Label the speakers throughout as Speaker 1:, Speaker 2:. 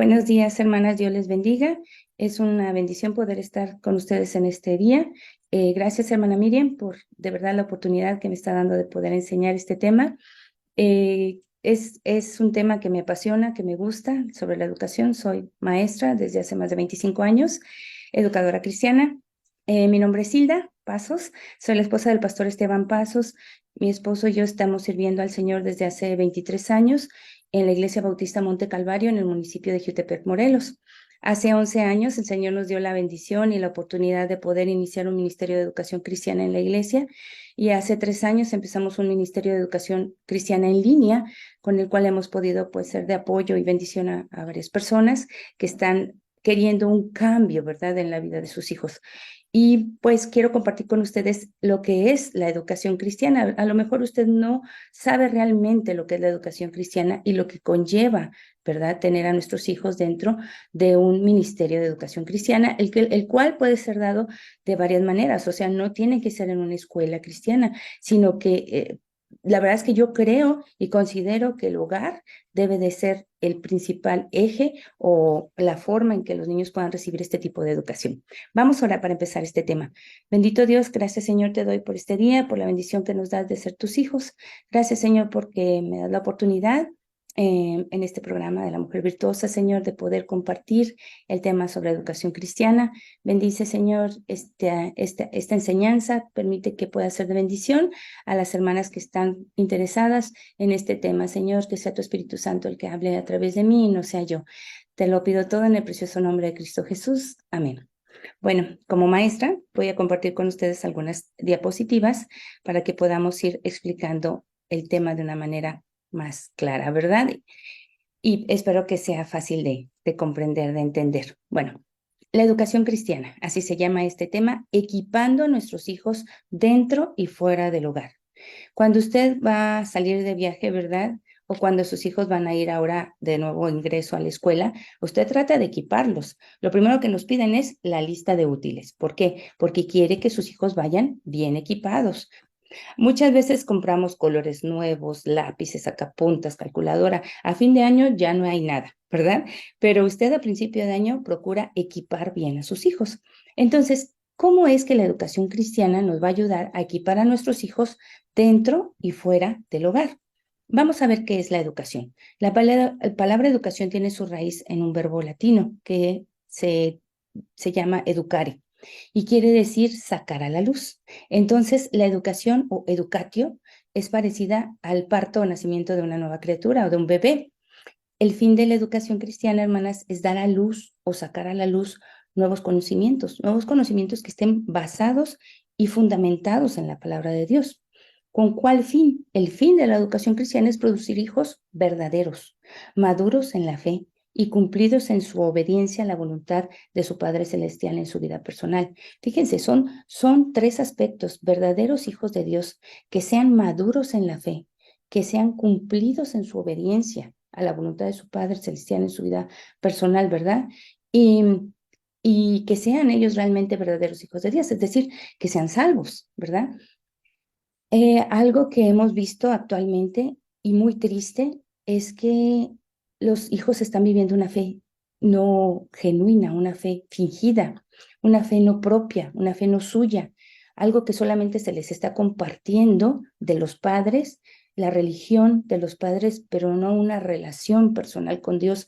Speaker 1: Buenos días, hermanas, Dios les bendiga. Es una bendición poder estar con ustedes en este día. Gracias, hermana Miriam, por de verdad la oportunidad que me está dando de poder enseñar este tema. Es un tema que me apasiona, que me gusta, sobre la educación. Soy maestra desde hace más de 25 años, educadora cristiana. Mi nombre es Hilda Pasos, soy la esposa del pastor Esteban Pasos. Mi esposo y yo estamos sirviendo al Señor desde hace 23 años en la Iglesia Bautista Monte Calvario, en el municipio de Jutepec, Morelos. Hace 11 años el Señor nos dio la bendición y la oportunidad de poder iniciar un ministerio de educación cristiana en la iglesia, y hace 3 años empezamos un ministerio de educación cristiana en línea, con el cual hemos podido pues ser de apoyo y bendición a varias personas que están queriendo un cambio, ¿verdad?, en la vida de sus hijos. Y pues quiero compartir con ustedes lo que es la educación cristiana. A lo mejor usted no sabe realmente lo que es la educación cristiana y lo que conlleva, ¿verdad?, tener a nuestros hijos dentro de un ministerio de educación cristiana, el cual puede ser dado de varias maneras. O sea, no tiene que ser en una escuela cristiana, sino que la verdad es que yo creo y considero que el hogar debe de ser el principal eje o la forma en que los niños puedan recibir este tipo de educación. Vamos ahora para empezar este tema. Bendito Dios, gracias Señor te doy por este día, por la bendición que nos das de ser tus hijos. Gracias Señor porque me das la oportunidad en este programa de la Mujer Virtuosa, Señor, de poder compartir el tema sobre educación cristiana. Bendice, Señor, esta enseñanza, permite que pueda ser de bendición a las hermanas que están interesadas en este tema. Señor, que sea tu Espíritu Santo el que hable a través de mí y no sea yo. Te lo pido todo en el precioso nombre de Cristo Jesús. Amén. Bueno, como maestra, voy a compartir con ustedes algunas diapositivas para que podamos ir explicando el tema de una manera más clara, ¿verdad? Y espero que sea fácil de comprender, de entender. Bueno, la educación cristiana, así se llama este tema, equipando a nuestros hijos dentro y fuera del hogar. Cuando usted va a salir de viaje, ¿verdad?, o cuando sus hijos van a ir ahora de nuevo ingreso a la escuela, usted trata de equiparlos. Lo primero que nos piden es la lista de útiles. ¿Por qué? Porque quiere que sus hijos vayan bien equipados. Muchas veces compramos colores nuevos, lápices, sacapuntas, calculadora. A fin de año ya no hay nada, ¿verdad? Pero usted a principio de año procura equipar bien a sus hijos. Entonces, ¿cómo es que la educación cristiana nos va a ayudar a equipar a nuestros hijos dentro y fuera del hogar? Vamos a ver qué es la educación. La palabra educación tiene su raíz en un verbo latino que se llama educare y quiere decir sacar a la luz. Entonces, la educación o educatio es parecida al parto o nacimiento de una nueva criatura o de un bebé. El fin de la educación cristiana, hermanas, es dar a luz o sacar a la luz nuevos conocimientos que estén basados y fundamentados en la palabra de Dios. ¿Con cuál fin? El fin de la educación cristiana es producir hijos verdaderos, maduros en la fe y cumplidos en su obediencia a la voluntad de su Padre Celestial en su vida personal. Fíjense, son 3 aspectos: verdaderos hijos de Dios, que sean maduros en la fe, que sean cumplidos en su obediencia a la voluntad de su Padre Celestial en su vida personal, ¿verdad? Y, y que sean ellos realmente verdaderos hijos de Dios, es decir, que sean salvos, ¿verdad? Algo que hemos visto actualmente y muy triste es que los hijos están viviendo una fe no genuina, una fe fingida, una fe no propia, una fe no suya, algo que solamente se les está compartiendo de los padres, la religión de los padres, pero no una relación personal con Dios,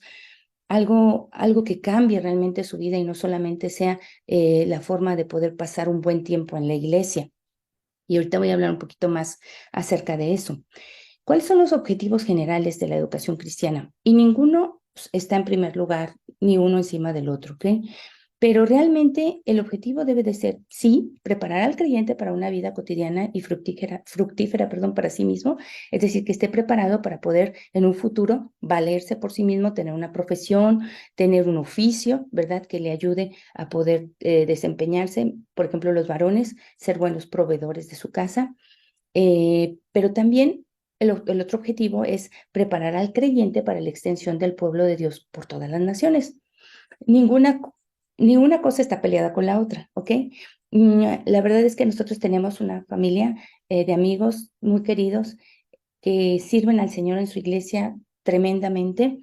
Speaker 1: algo que cambie realmente su vida y no solamente sea la forma de poder pasar un buen tiempo en la iglesia. Y ahorita voy a hablar un poquito más acerca de eso. ¿Cuáles son los objetivos generales de la educación cristiana? Y ninguno está en primer lugar, ni uno encima del otro, ¿ok? Pero realmente el objetivo debe de ser, sí, preparar al creyente para una vida cotidiana y fructífera, perdón, para sí mismo, es decir, que esté preparado para poder en un futuro valerse por sí mismo, tener una profesión, tener un oficio, ¿verdad?, que le ayude a poder desempeñarse, por ejemplo, los varones, ser buenos proveedores de su casa, pero también el otro objetivo es preparar al creyente para la extensión del pueblo de Dios por todas las naciones. Ninguna, ninguna cosa está peleada con la otra, ¿ok? La verdad es que nosotros tenemos una familia de amigos muy queridos que sirven al Señor en su iglesia tremendamente.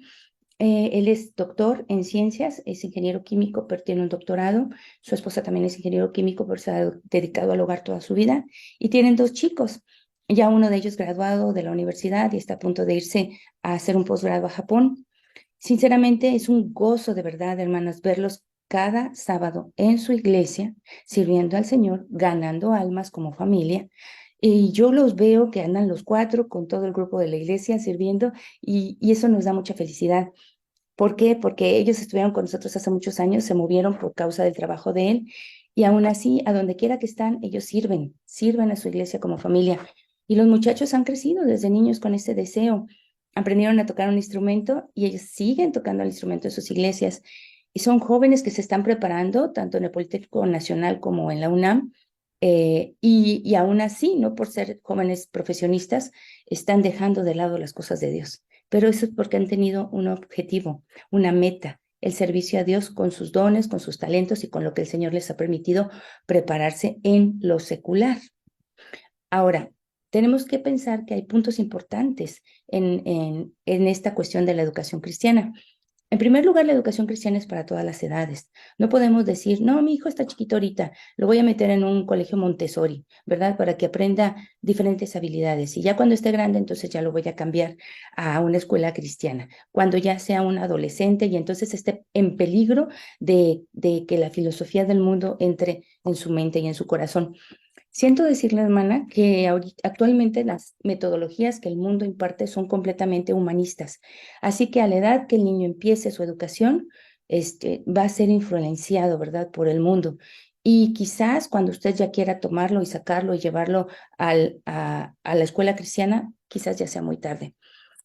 Speaker 1: Él es doctor en ciencias, es ingeniero químico, pero tiene un doctorado. Su esposa también es ingeniero químico, pero se ha dedicado al hogar toda su vida. Y tienen dos chicos. Ya uno de ellos graduado de la universidad y está a punto de irse a hacer un posgrado a Japón. Sinceramente, es un gozo de verdad, hermanas, verlos cada sábado en su iglesia, sirviendo al Señor, ganando almas como familia. Y yo los veo que andan los cuatro con todo el grupo de la iglesia sirviendo y eso nos da mucha felicidad. ¿Por qué? Porque ellos estuvieron con nosotros hace muchos años, se movieron por causa del trabajo de él y aún así, a donde quiera que están, ellos sirven a su iglesia como familia. Y los muchachos han crecido desde niños con ese deseo. Aprendieron a tocar un instrumento y ellos siguen tocando el instrumento en sus iglesias. Y son jóvenes que se están preparando tanto en el Politécnico Nacional como en la UNAM. Y aún así, no por ser jóvenes profesionistas, están dejando de lado las cosas de Dios. Pero eso es porque han tenido un objetivo, una meta, el servicio a Dios con sus dones, con sus talentos y con lo que el Señor les ha permitido prepararse en lo secular. Ahora, tenemos que pensar que hay puntos importantes en esta cuestión de la educación cristiana. En primer lugar, la educación cristiana es para todas las edades. No podemos decir, no, mi hijo está chiquito ahorita, lo voy a meter en un colegio Montessori, ¿verdad? Para que aprenda diferentes habilidades. Y ya cuando esté grande, entonces ya lo voy a cambiar a una escuela cristiana. Cuando ya sea un adolescente y entonces esté en peligro de que la filosofía del mundo entre en su mente y en su corazón. Siento decirle, hermana, que actualmente las metodologías que el mundo imparte son completamente humanistas. Así que a la edad que el niño empiece su educación, va a ser influenciado, ¿verdad?, por el mundo. Y quizás cuando usted ya quiera tomarlo y sacarlo y llevarlo a la escuela cristiana, quizás ya sea muy tarde.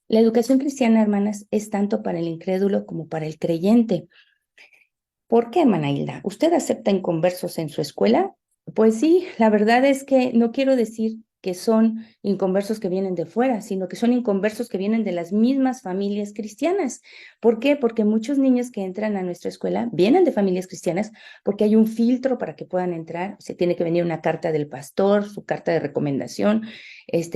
Speaker 1: La educación cristiana, hermanas, es tanto para el incrédulo como para el creyente. ¿Por qué, Manailda? ¿Usted acepta inconversos en su escuela? Pues sí, la verdad es que no quiero decir que son inconversos que vienen de fuera, sino que son inconversos que vienen de las mismas familias cristianas. ¿Por qué? Porque muchos niños que entran a nuestra escuela vienen de familias cristianas porque hay un filtro para que puedan entrar. Se tiene que venir una carta del pastor, su carta de recomendación.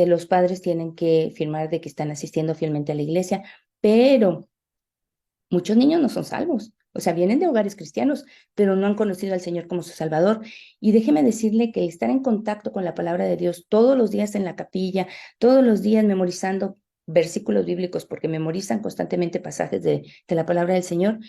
Speaker 1: Los padres tienen que firmar de que están asistiendo fielmente a la iglesia, pero muchos niños no son salvos, o sea, vienen de hogares cristianos, pero no han conocido al Señor como su Salvador. Y déjeme decirle que estar en contacto con la palabra de Dios todos los días en la capilla, todos los días memorizando versículos bíblicos, porque memorizan constantemente pasajes de la palabra del Señor,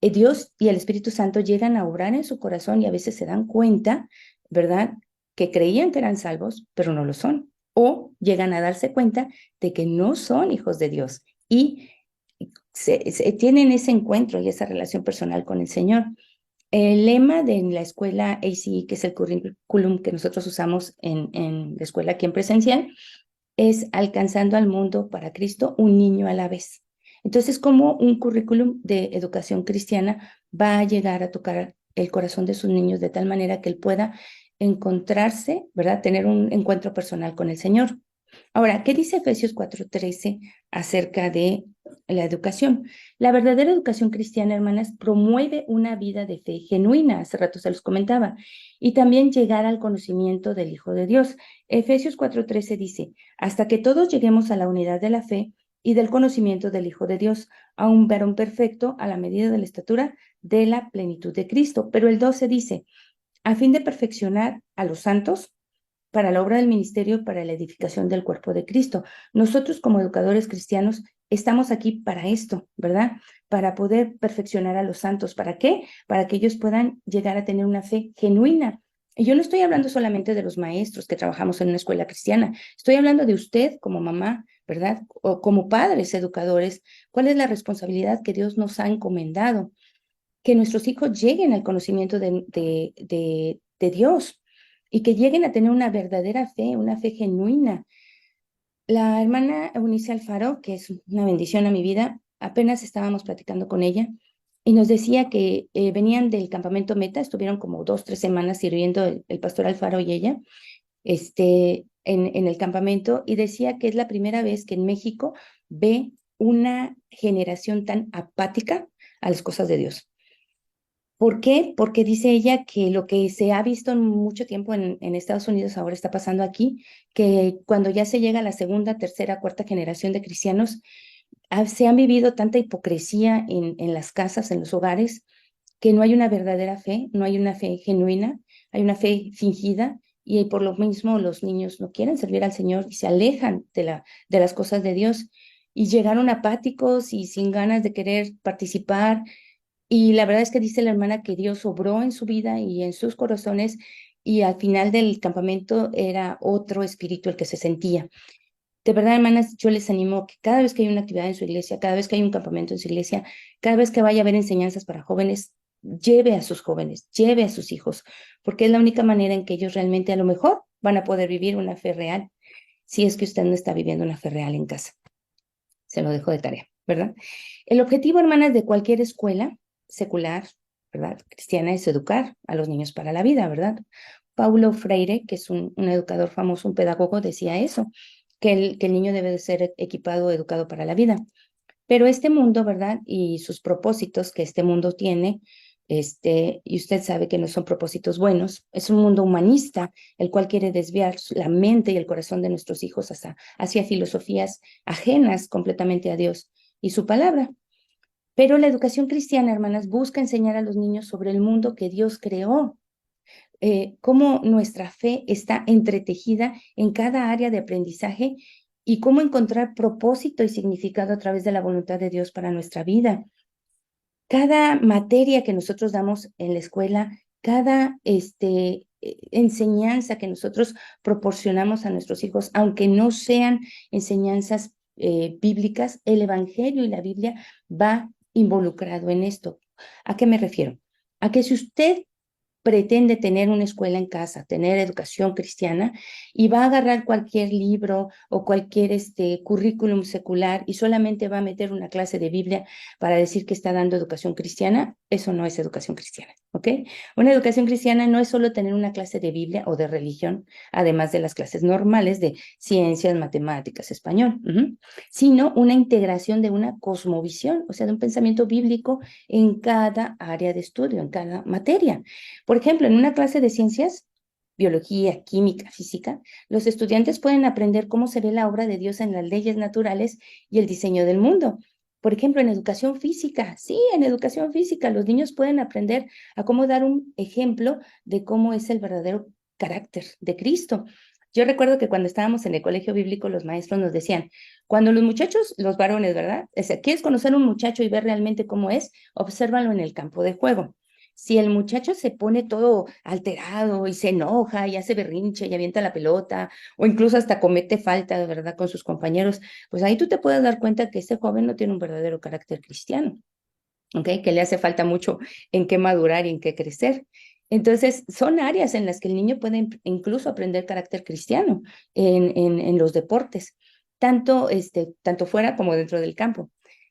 Speaker 1: Dios y el Espíritu Santo llegan a obrar en su corazón y a veces se dan cuenta, ¿verdad?, que creían que eran salvos, pero no lo son. O llegan a darse cuenta de que no son hijos de Dios. Y tienen ese encuentro y esa relación personal con el Señor. El lema de la escuela ACE, que es el currículum que nosotros usamos en la escuela aquí en presencial, es alcanzando al mundo para Cristo, un niño a la vez. Entonces, como un currículum de educación cristiana va a llegar a tocar el corazón de sus niños de tal manera que él pueda encontrarse, ¿verdad? Tener un encuentro personal con el Señor. Ahora, ¿qué dice Efesios 4:13 acerca de la educación? La verdadera educación cristiana, hermanas, promueve una vida de fe genuina, hace rato se los comentaba, y también llegar al conocimiento del Hijo de Dios. Efesios 4:13 dice, hasta que todos lleguemos a la unidad de la fe y del conocimiento del Hijo de Dios, a un varón perfecto a la medida de la estatura de la plenitud de Cristo. Pero el 12 dice, a fin de perfeccionar a los santos para la obra del ministerio, para la edificación del cuerpo de Cristo. Nosotros como educadores cristianos estamos aquí para esto, ¿verdad? Para poder perfeccionar a los santos. ¿Para qué? Para que ellos puedan llegar a tener una fe genuina. Y yo no estoy hablando solamente de los maestros que trabajamos en una escuela cristiana, estoy hablando de usted como mamá, ¿verdad? O como padres educadores. ¿Cuál es la responsabilidad que Dios nos ha encomendado? Que nuestros hijos lleguen al conocimiento de Dios y que lleguen a tener una verdadera fe, una fe genuina. La hermana Eunice Alfaro, que es una bendición a mi vida, apenas estábamos platicando con ella y nos decía que venían del campamento Meta, estuvieron como 2, 3 semanas sirviendo el pastor Alfaro y ella en el campamento y decía que es la primera vez que en México ve una generación tan apática a las cosas de Dios. ¿Por qué? Porque dice ella que lo que se ha visto en mucho tiempo en Estados Unidos ahora está pasando aquí, que cuando ya se llega a la segunda, tercera, cuarta generación de cristianos, Se han vivido tanta hipocresía en las casas, en los hogares, que no hay una verdadera fe, no hay una fe genuina, hay una fe fingida y por lo mismo los niños no quieren servir al Señor y se alejan de las cosas de Dios y llegaron apáticos y sin ganas de querer participar. Y la verdad es que dice la hermana que Dios obró en su vida y en sus corazones y al final del campamento era otro espíritu el que se sentía. De verdad, hermanas, yo les animo que cada vez que hay una actividad en su iglesia, cada vez que hay un campamento en su iglesia, cada vez que vaya a haber enseñanzas para jóvenes, lleve a sus jóvenes, lleve a sus hijos, porque es la única manera en que ellos realmente a lo mejor van a poder vivir una fe real, si es que usted no está viviendo una fe real en casa. Se lo dejo de tarea, ¿verdad? El objetivo, hermanas, de cualquier escuela secular, ¿verdad? Cristiana es educar a los niños para la vida, ¿verdad? Paulo Freire, que es un educador famoso, un pedagogo, decía eso, que el niño debe de ser equipado, educado para la vida. Pero este mundo, ¿verdad? Y sus propósitos que este mundo tiene, y usted sabe que no son propósitos buenos, es un mundo humanista, el cual quiere desviar la mente y el corazón de nuestros hijos hacia filosofías ajenas completamente a Dios y su palabra. Pero la educación cristiana, hermanas, busca enseñar a los niños sobre el mundo que Dios creó, cómo nuestra fe está entretejida en cada área de aprendizaje y cómo encontrar propósito y significado a través de la voluntad de Dios para nuestra vida. Cada materia que nosotros damos en la escuela, cada enseñanza que nosotros proporcionamos a nuestros hijos, aunque no sean enseñanzas bíblicas, el Evangelio y la Biblia va involucrado en esto. ¿A qué me refiero? A que si usted pretende tener una escuela en casa, tener educación cristiana, y va a agarrar cualquier libro o cualquier currículum secular y solamente va a meter una clase de Biblia para decir que está dando educación cristiana, eso no es educación cristiana, ¿ok? Una educación cristiana no es solo tener una clase de Biblia o de religión, además de las clases normales de ciencias, matemáticas, español, sino una integración de una cosmovisión, o sea, de un pensamiento bíblico en cada área de estudio, en cada materia. Por ejemplo, en una clase de ciencias, biología, química, física, los estudiantes pueden aprender cómo se ve la obra de Dios en las leyes naturales y el diseño del mundo. Por ejemplo, en educación física, sí, en educación física, los niños pueden aprender a cómo dar un ejemplo de cómo es el verdadero carácter de Cristo. Yo recuerdo que cuando estábamos en el colegio bíblico, los maestros nos decían, cuando los muchachos, los varones, ¿verdad? ¿Quieres conocer a un muchacho y ver realmente cómo es? Obsérvalo en el campo de juego. Si el muchacho se pone todo alterado y se enoja y hace berrinche y avienta la pelota o incluso hasta comete falta, de verdad, con sus compañeros, pues ahí tú te puedes dar cuenta que ese joven no tiene un verdadero carácter cristiano, ¿ok? Que le hace falta mucho en qué madurar y en qué crecer. Entonces, son áreas en las que el niño puede incluso aprender carácter cristiano en los deportes, tanto fuera como dentro del campo.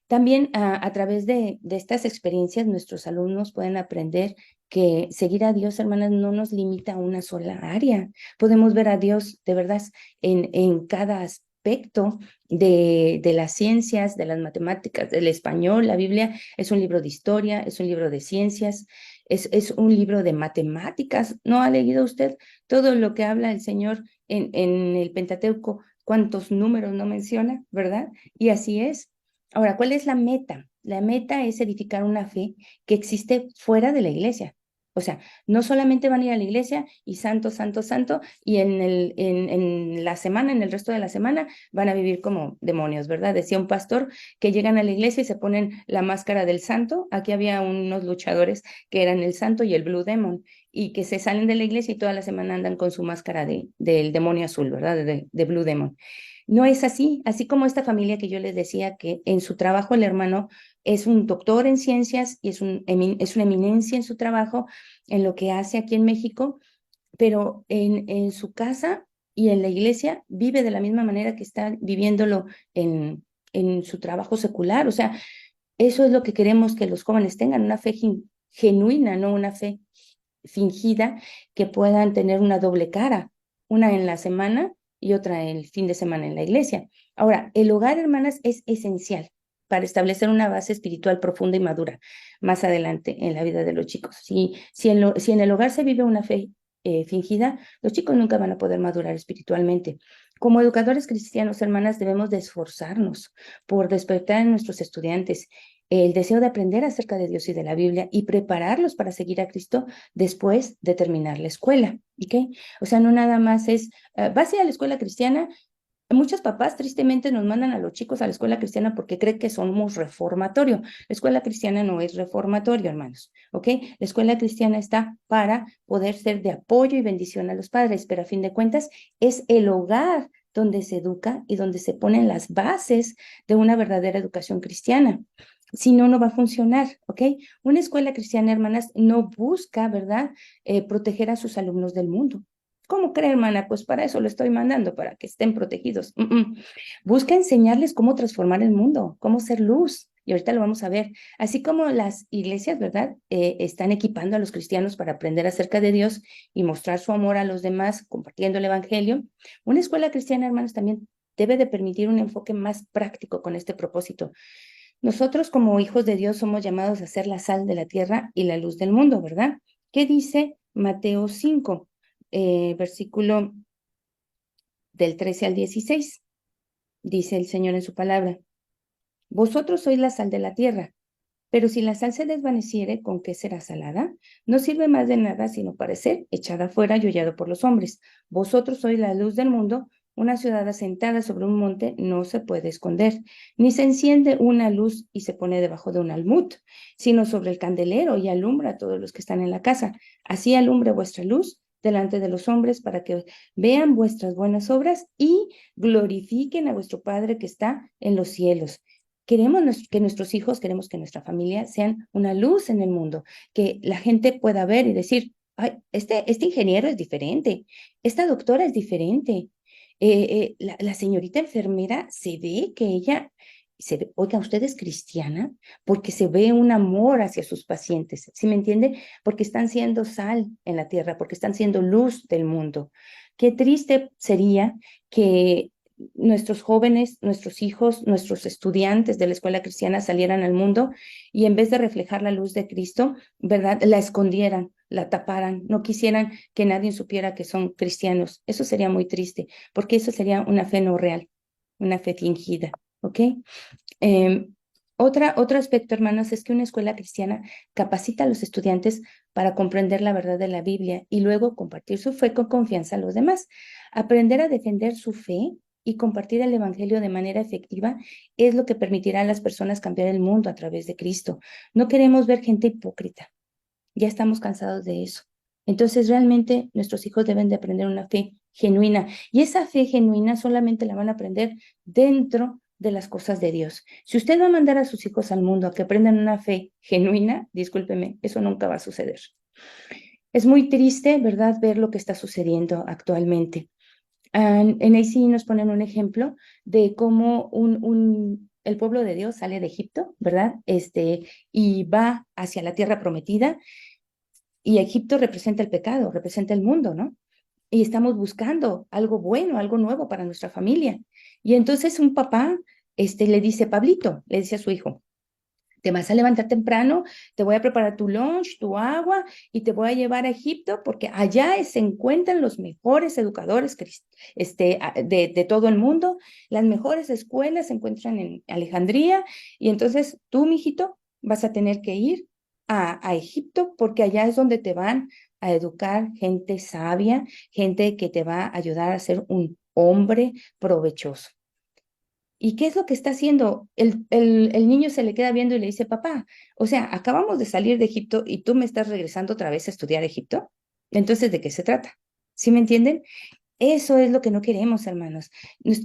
Speaker 1: También a través de estas experiencias, nuestros alumnos pueden aprender que seguir a Dios, hermanas, no nos limita a una sola área. Podemos ver a Dios de verdad en cada aspecto de las ciencias, de las matemáticas, del español. La Biblia es un libro de historia, es un libro de ciencias, es un libro de matemáticas. ¿No ha leído usted todo lo que habla el Señor en el Pentateuco? ¿Cuántos números no menciona, verdad? Y así es. Ahora, ¿cuál es la meta? La meta es edificar una fe que existe fuera de la iglesia. O sea, no solamente van a ir a la iglesia y santo, santo, santo, y en la semana, en el resto de la semana, van a vivir como demonios, ¿verdad? Decía un pastor que llegan a la iglesia y se ponen la máscara del santo. Aquí había unos luchadores que eran el santo y el Blue Demon, y que se salen de la iglesia y toda la semana andan con su máscara del demonio azul, ¿verdad? De Blue Demon. No es así, así como esta familia que yo les decía que en su trabajo el hermano es un doctor en ciencias y es una eminencia en su trabajo, en lo que hace aquí en México, pero en su casa y en la iglesia vive de la misma manera que está viviéndolo en su trabajo secular. O sea, eso es lo que queremos que los jóvenes tengan, una fe genuina, no una fe fingida, que puedan tener una doble cara, una en la semana y otra el fin de semana en la iglesia. Ahora, el hogar, hermanas, es esencial para establecer una base espiritual profunda y madura más adelante en la vida de los chicos. Si en el hogar se vive una fe fingida, los chicos nunca van a poder madurar espiritualmente. Como educadores cristianos, hermanas, debemos de esforzarnos por despertar en nuestros estudiantes el deseo de aprender acerca de Dios y de la Biblia y prepararlos para seguir a Cristo después de terminar la escuela, ¿ok? O sea, no nada más es, vas a ir a la escuela cristiana. Muchos papás tristemente nos mandan a los chicos a la escuela cristiana porque creen que somos reformatorio. La escuela cristiana no es reformatorio, hermanos, ¿ok? La escuela cristiana está para poder ser de apoyo y bendición a los padres, pero a fin de cuentas es el hogar donde se educa y donde se ponen las bases de una verdadera educación cristiana. Si no, no va a funcionar, ¿ok? Una escuela cristiana, hermanas, no busca, ¿verdad?, proteger a sus alumnos del mundo. ¿Cómo cree, hermana? Pues para eso lo estoy mandando, para que estén protegidos. Busca enseñarles cómo transformar el mundo, cómo ser luz. Y ahorita lo vamos a ver. Así como las iglesias, ¿verdad? Están equipando a los cristianos para aprender acerca de Dios y mostrar su amor a los demás, compartiendo el evangelio. Una escuela cristiana, hermanos, también debe de permitir un enfoque más práctico con este propósito. Nosotros como hijos de Dios somos llamados a ser la sal de la tierra y la luz del mundo, ¿verdad? ¿Qué dice Mateo 5, versículo del 13 al 16? Dice el Señor en su palabra: vosotros sois la sal de la tierra, pero si la sal se desvaneciere, ¿con qué será salada? No sirve más de nada sino para ser echada fuera y hollada por los hombres. Vosotros sois la luz del mundo. Una ciudad asentada sobre un monte no se puede esconder, ni se enciende una luz y se pone debajo de un almud, sino sobre el candelero y alumbra a todos los que están en la casa. Así alumbre vuestra luz delante de los hombres para que vean vuestras buenas obras y glorifiquen a vuestro Padre que está en los cielos. Queremos que nuestros hijos, queremos que nuestra familia sean una luz en el mundo, que la gente pueda ver y decir: ay, este ingeniero es diferente, esta doctora es diferente, la señorita enfermera se ve que ella, oiga, usted es cristiana, porque se ve un amor hacia sus pacientes, ¿sí me entiende? Porque están siendo sal en la tierra, porque están siendo luz del mundo. Qué triste sería que nuestros jóvenes, nuestros hijos, nuestros estudiantes de la escuela cristiana salieran al mundo y en vez de reflejar la luz de Cristo, ¿verdad?, la escondieran, la taparan, no quisieran que nadie supiera que son cristianos. Eso sería muy triste, porque eso sería una fe no real, una fe fingida, ¿ok? Eh, otro aspecto, hermanos, es que una escuela cristiana capacita a los estudiantes para comprender la verdad de la Biblia y luego compartir su fe con confianza a los demás. Aprender a defender su fe y compartir el evangelio de manera efectiva es lo que permitirá a las personas cambiar el mundo a través de Cristo. No queremos ver gente hipócrita. Ya estamos cansados de eso. Entonces, realmente nuestros hijos deben de aprender una fe genuina. Y esa fe genuina solamente la van a aprender dentro de las cosas de Dios. Si usted va a mandar a sus hijos al mundo a que aprendan una fe genuina, discúlpeme, eso nunca va a suceder. Es muy triste, ¿verdad?, ver lo que está sucediendo actualmente. En ahí sí nos ponen un ejemplo de cómo el pueblo de Dios sale de Egipto, ¿verdad? Y va hacia la tierra prometida, y Egipto representa el pecado, representa el mundo, ¿no? Y estamos buscando algo bueno, algo nuevo para nuestra familia. Y entonces un papá, le dice: Pablito, le dice a su hijo, te vas a levantar temprano, te voy a preparar tu lunch, tu agua, y te voy a llevar a Egipto, porque allá se encuentran los mejores educadores de todo el mundo, las mejores escuelas se encuentran en Alejandría, y entonces tú, mijito, vas a tener que ir a Egipto, porque allá es donde te van a educar gente sabia, gente que te va a ayudar a ser un hombre provechoso. ¿Y qué es lo que está haciendo? El niño se le queda viendo y le dice: papá, o sea, acabamos de salir de Egipto y tú me estás regresando otra vez a estudiar Egipto. Entonces, ¿de qué se trata? ¿Sí me entienden? Eso es lo que no queremos, hermanos.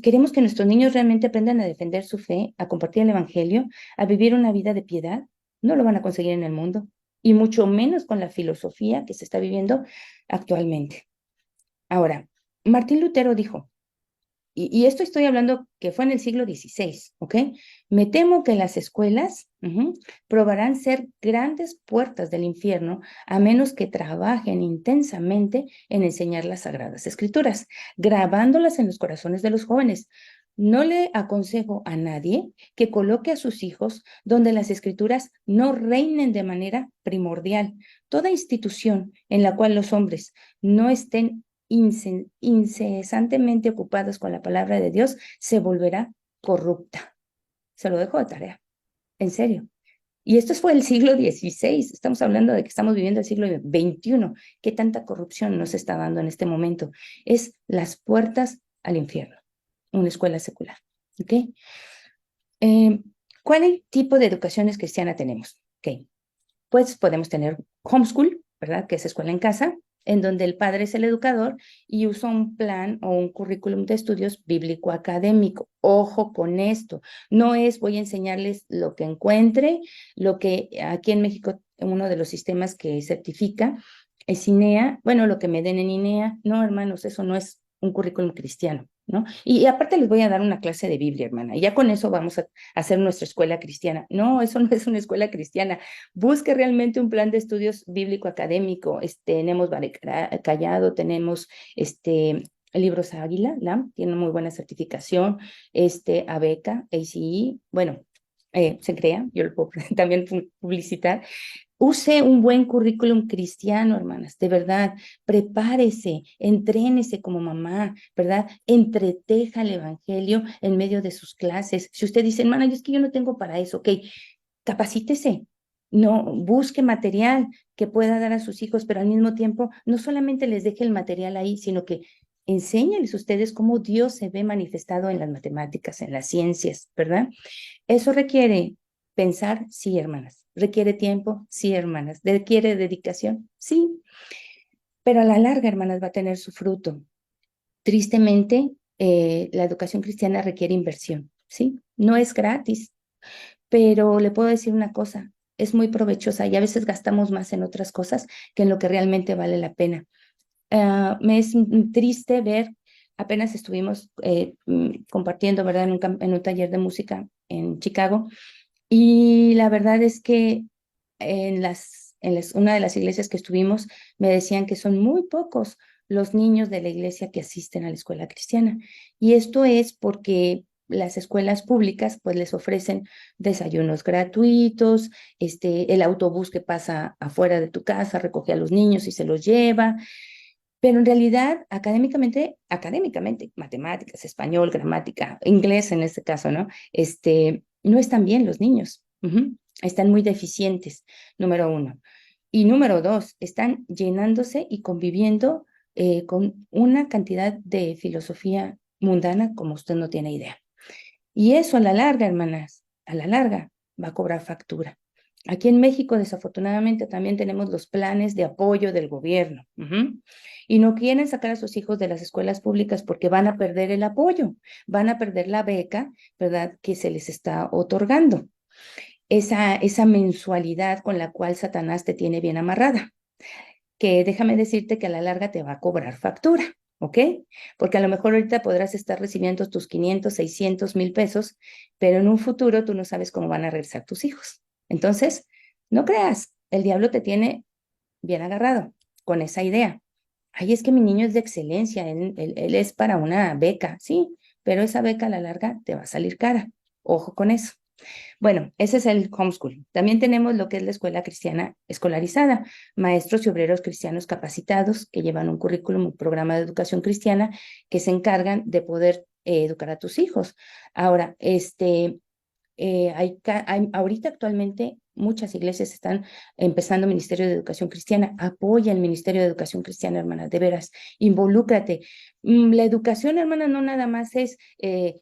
Speaker 1: Queremos que nuestros niños realmente aprendan a defender su fe, a compartir el evangelio, a vivir una vida de piedad. No lo van a conseguir en el mundo, y mucho menos con la filosofía que se está viviendo actualmente. Ahora, Martín Lutero dijo, y esto estoy hablando que fue en el siglo XVI, ¿ok? Me temo que las escuelas probarán ser grandes puertas del infierno a menos que trabajen intensamente en enseñar las Sagradas Escrituras, grabándolas en los corazones de los jóvenes. No le aconsejo a nadie que coloque a sus hijos donde las escrituras no reinen de manera primordial. Toda institución en la cual los hombres no estén incesantemente ocupados con la palabra de Dios se volverá corrupta. Se lo dejo de tarea, en serio. Y esto fue el siglo XVI, estamos hablando de que estamos viviendo el siglo XXI. ¿Qué tanta corrupción nos está dando en este momento? Es las puertas al infierno, una escuela secular. ¿Ok? ¿Cuál tipo de educación cristiana tenemos? Ok, pues podemos tener homeschool, ¿verdad? Que es escuela en casa, en donde el padre es el educador y usa un plan o un currículum de estudios bíblico-académico. Ojo con esto, no es voy a enseñarles lo que encuentre, lo que aquí en México uno de los sistemas que certifica es INEA, bueno, lo que me den en INEA, no, hermanos, eso no es un currículum cristiano, ¿no? Y aparte les voy a dar una clase de Biblia, hermana, y ya con eso vamos a hacer nuestra escuela cristiana. No, eso no es una escuela cristiana. Busque realmente un plan de estudios bíblico académico. Tenemos Callado, tenemos Libros Águila, tiene muy buena certificación, ABECA, ACE, bueno, se crea, yo lo puedo también publicitar. Use un buen currículum cristiano, hermanas, de verdad, prepárese, entrénese como mamá, ¿verdad? Entreteja el evangelio en medio de sus clases. Si usted dice, hermana, es que yo no tengo para eso, ok, capacítese, no busque material que pueda dar a sus hijos, pero al mismo tiempo no solamente les deje el material ahí, sino que enséñales ustedes cómo Dios se ve manifestado en las matemáticas, en las ciencias, ¿verdad? Eso requiere pensar, sí, hermanas. Requiere tiempo, sí, hermanas. Requiere dedicación, sí. Pero a la larga, hermanas, va a tener su fruto. Tristemente, la educación cristiana requiere inversión, ¿sí? No es gratis, pero le puedo decir una cosa, es muy provechosa y a veces gastamos más en otras cosas que en lo que realmente vale la pena. Me es triste ver, apenas estuvimos compartiendo, ¿verdad?, en un taller de música en Chicago, y la verdad es que una de las iglesias que estuvimos me decían que son muy pocos los niños de la iglesia que asisten a la escuela cristiana. Y esto es porque las escuelas públicas pues les ofrecen desayunos gratuitos, el autobús que pasa afuera de tu casa recoge a los niños y se los lleva, pero en realidad académicamente, matemáticas, español, gramática, inglés en este caso, ¿no? No están bien los niños. Están muy deficientes, número uno. Y número dos, están llenándose y conviviendo con una cantidad de filosofía mundana como usted no tiene idea. Y eso a la larga, hermanas, a la larga va a cobrar factura. Aquí en México, desafortunadamente, también tenemos los planes de apoyo del gobierno. Y no quieren sacar a sus hijos de las escuelas públicas porque van a perder el apoyo, van a perder la beca, ¿verdad?, que se les está otorgando. Esa mensualidad con la cual Satanás te tiene bien amarrada, que déjame decirte que a la larga te va a cobrar factura. ¿Ok? Porque a lo mejor ahorita podrás estar recibiendo tus 500, 600, 1000 pesos, pero en un futuro tú no sabes cómo van a regresar tus hijos. Entonces, no creas, el diablo te tiene bien agarrado con esa idea. Ay, es que mi niño es de excelencia, él es para una beca, sí, pero esa beca a la larga te va a salir cara. Ojo con eso. Bueno, ese es el homeschool. También tenemos lo que es la escuela cristiana escolarizada, maestros y obreros cristianos capacitados que llevan un currículum, un programa de educación cristiana que se encargan de poder educar a tus hijos. Ahora, ahorita actualmente muchas iglesias están empezando Ministerio de Educación Cristiana. Apoya el Ministerio de Educación Cristiana, hermana, de veras, involúcrate. La educación, hermana, no nada más es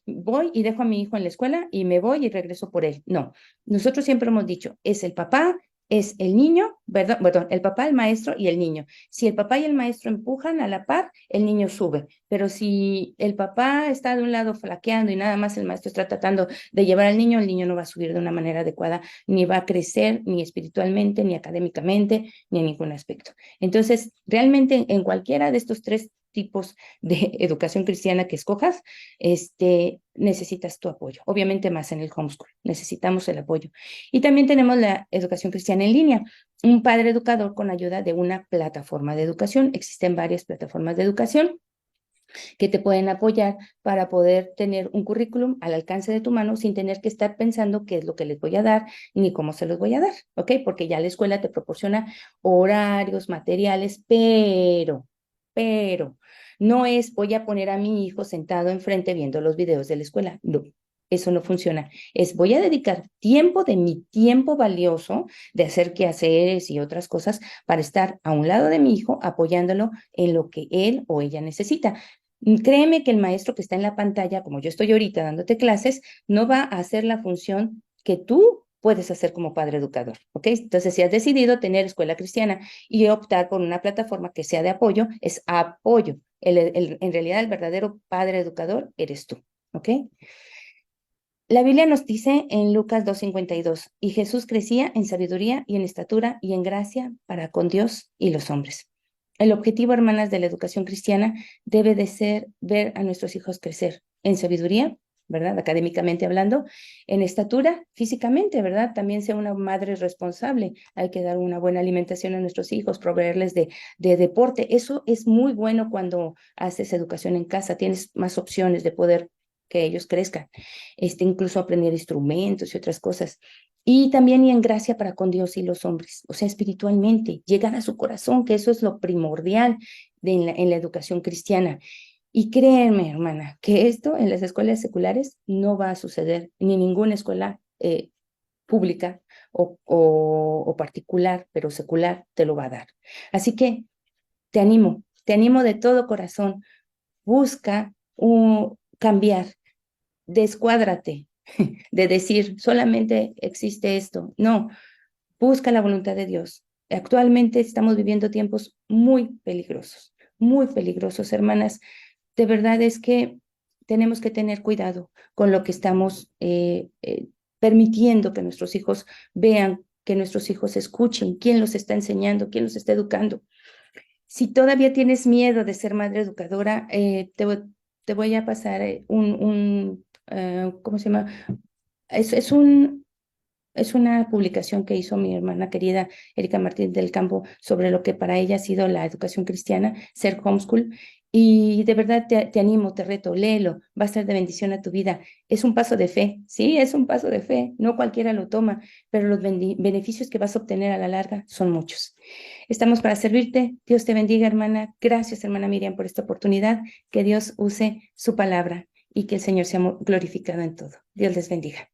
Speaker 1: voy y dejo a mi hijo en la escuela y me voy y regreso por él. No, nosotros siempre hemos dicho, es el papá, es el niño, perdón, el papá, el maestro y el niño. Si el papá y el maestro empujan a la par, el niño sube. Pero si el papá está de un lado flaqueando y nada más el maestro está tratando de llevar al niño, el niño no va a subir de una manera adecuada, ni va a crecer, ni espiritualmente, ni académicamente, ni en ningún aspecto. Entonces, realmente en cualquiera de estos tres tipos de educación cristiana que escojas, necesitas tu apoyo. Obviamente más en el homeschool, necesitamos el apoyo. Y también tenemos la educación cristiana en línea, un padre educador con ayuda de una plataforma de educación. Existen varias plataformas de educación que te pueden apoyar para poder tener un currículum al alcance de tu mano sin tener que estar pensando qué es lo que les voy a dar ni cómo se los voy a dar, ¿ok? Porque ya la escuela te proporciona horarios, materiales, pero, no es voy a poner a mi hijo sentado enfrente viendo los videos de la escuela. No, eso no funciona. Es voy a dedicar tiempo de mi tiempo valioso de hacer quehaceres y otras cosas para estar a un lado de mi hijo apoyándolo en lo que él o ella necesita. Créeme que el maestro que está en la pantalla, como yo estoy ahorita dándote clases, no va a hacer la función que tú puedes hacer como padre educador, ¿ok? Entonces, si has decidido tener escuela cristiana y optar por una plataforma que sea de apoyo, es apoyo. En realidad, el verdadero padre educador eres tú, ¿ok? La Biblia nos dice en Lucas 2:52, y Jesús crecía en sabiduría y en estatura y en gracia para con Dios y los hombres. El objetivo, hermanas, de la educación cristiana debe de ser ver a nuestros hijos crecer en sabiduría, ¿verdad? Académicamente hablando, en estatura, físicamente, ¿verdad? También sea una madre responsable. Hay que dar una buena alimentación a nuestros hijos, proveerles de deporte. Eso es muy bueno cuando haces educación en casa. Tienes más opciones de poder que ellos crezcan, incluso aprender instrumentos y otras cosas. Y también y en gracia para con Dios y los hombres, o sea, espiritualmente, llegar a su corazón, que eso es lo primordial en la educación cristiana. Y créeme, hermana, que esto en las escuelas seculares no va a suceder, ni en ninguna escuela pública o particular, pero secular te lo va a dar. Así que te animo de todo corazón, busca cambiar, descuádrate de decir solamente existe esto. No, busca la voluntad de Dios. Actualmente estamos viviendo tiempos muy peligrosos, hermanas. De verdad es que tenemos que tener cuidado con lo que estamos permitiendo que nuestros hijos vean, que nuestros hijos escuchen, quién los está enseñando, quién los está educando. Si todavía tienes miedo de ser madre educadora, te voy a pasar ¿cómo se llama? Es es una publicación que hizo mi hermana querida Erika Martín del Campo sobre lo que para ella ha sido la educación cristiana, ser homeschool. Y de verdad te animo, te reto, léelo, va a ser de bendición a tu vida. Es un paso de fe, sí, es un paso de fe, no cualquiera lo toma, pero los beneficios que vas a obtener a la larga son muchos. Estamos para servirte. Dios te bendiga, hermana. Gracias, hermana Miriam, por esta oportunidad. Que Dios use su palabra y que el Señor sea glorificado en todo. Dios les bendiga.